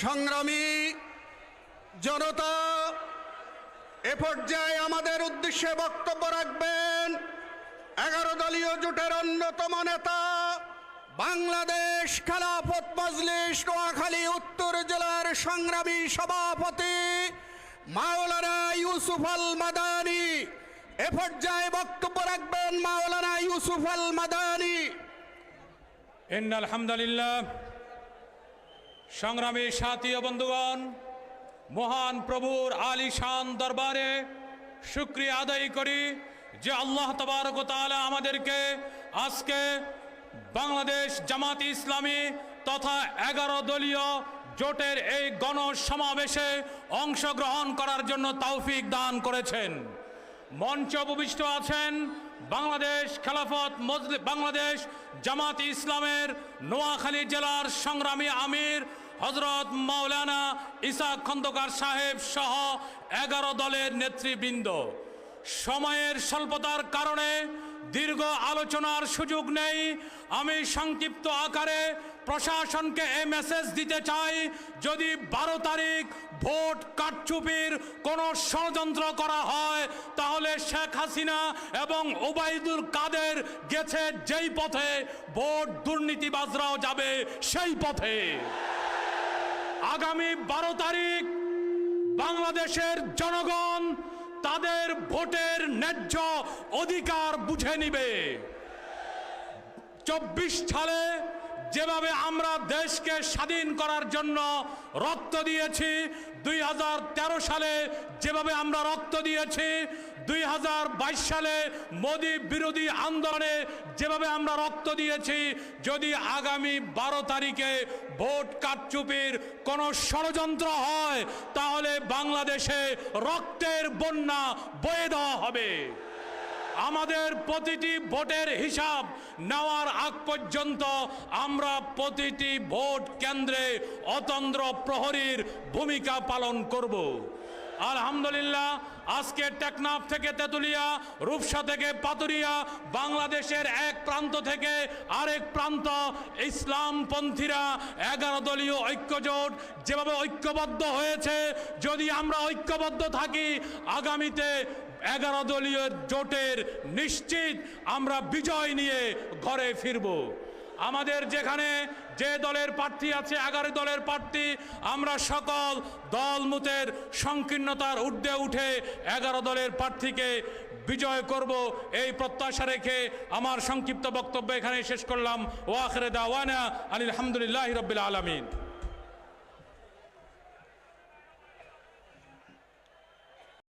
সংগ্রামী জনতা, এ পর্যায়ে আমাদের উদ্দেশ্যে বক্তব্য রাখবেন 11 দলীয় জোটের অন্যতম নেতা, বাংলাদেশ খেলাফত মজলিস নোয়াখালী উত্তর জেলার সংগ্রামী সভাপতি মাওলানা ইউসুফ আল মাদানী। এ পর্যায়ে বক্তব্য রাখবেন মাওলানা ইউসুফ আল মাদানী। ইন্নাল হামদুলিল্লাহ। সংগ্রামী সাথী ও বন্ধুগণ, মহান প্রভুর আলিশান দরবারে শুকরিয়া আদায় করি যে আল্লাহ তাবারক ওয়া তাআলা আমাদেরকে আজকে বাংলাদেশ জামাত ইসলামী তথা 11 দলীয় জোটের এই গণসমাবেশে অংশগ্রহণ করার জন্য তৌফিক দান করেছেন। মঞ্চে উপবিষ্ট আছেন বাংলাদেশ খেলাফত মজলিস বাংলাদেশ জামাত ইসলামের নোয়াখালী জেলার সংগ্রামী আমির হযরত মাওলানা ইসাক খন্দকার সাহেব সহ 11 দলের নেতৃবৃন্দ। সময়ের স্বল্পতার কারণে দীর্ঘ আলোচনার সুযোগ নেই। আমি সংক্ষিপ্ত আকারে প্রশাসনকে এই মেসেজ দিতে চাই, যদি 12 তারিখ ভোট কারচুপির কোনো ষড়যন্ত্র করা হয় তাহলে শেখ হাসিনা এবং ওবায়দুল কাদের গেছে যেই পথে, ভোট দুর্নীতিবাজরাও যাবে সেই পথে। আগামী 12 তারিখ বাংলাদেশের জনগণ তাদের ভোটের ন্যায্য অধিকার বুঝে নিবে। 24 সালে যেভাবে আমরা দেশকে স্বাধীন করার জন্য রক্ত দিয়েছি, 2013 সালে যেভাবে আমরা রক্ত দিয়েছি, 2022 সালে মোদি বিরোধী আন্দোলনে যেভাবে আমরা রক্ত দিয়েছি, যদি আগামী 12 তারিখে ভোট কারচুপির কোনো ষড়যন্ত্র হয় তাহলে বাংলাদেশে রক্তের বন্যা বয়ে দেওয়া হবে। আমাদের প্রতিটি ভোটের হিসাব নেওয়ার আগ পর্যন্ত আমরা প্রতিটি ভোট কেন্দ্রে অতন্দ্র প্রহরীর ভূমিকা পালন করব। আলহামদুলিল্লাহ, আজকে টেকনাফ থেকে তেতুলিয়া, রূপসা থেকে পাতুরিয়া, বাংলাদেশের এক প্রান্ত থেকে আরেক প্রান্ত ইসলামপন্থীরা 11 দলীয় ঐক্যজোট যেভাবে ঐক্যবদ্ধ হয়েছে, যদি আমরা ঐক্যবদ্ধ থাকি আগামীতে 11 দলীয় জোটের নিশ্চিত আমরা বিজয় নিয়ে ঘরে ফিরব। আমাদের যেখানে যে দলের প্রার্থী আছে 11 দলের প্রার্থী, আমরা সকল দলমতের সংকীর্ণতার ঊর্ধ্বে উঠে 11 দলের প্রার্থীকে বিজয় করব, এই প্রত্যাশা রেখে আমার সংক্ষিপ্ত বক্তব্য এখানে শেষ করলাম। ওয়া আখিরু দাওয়ানা আলহামদুলিল্লাহি রাব্বিল আলামিন।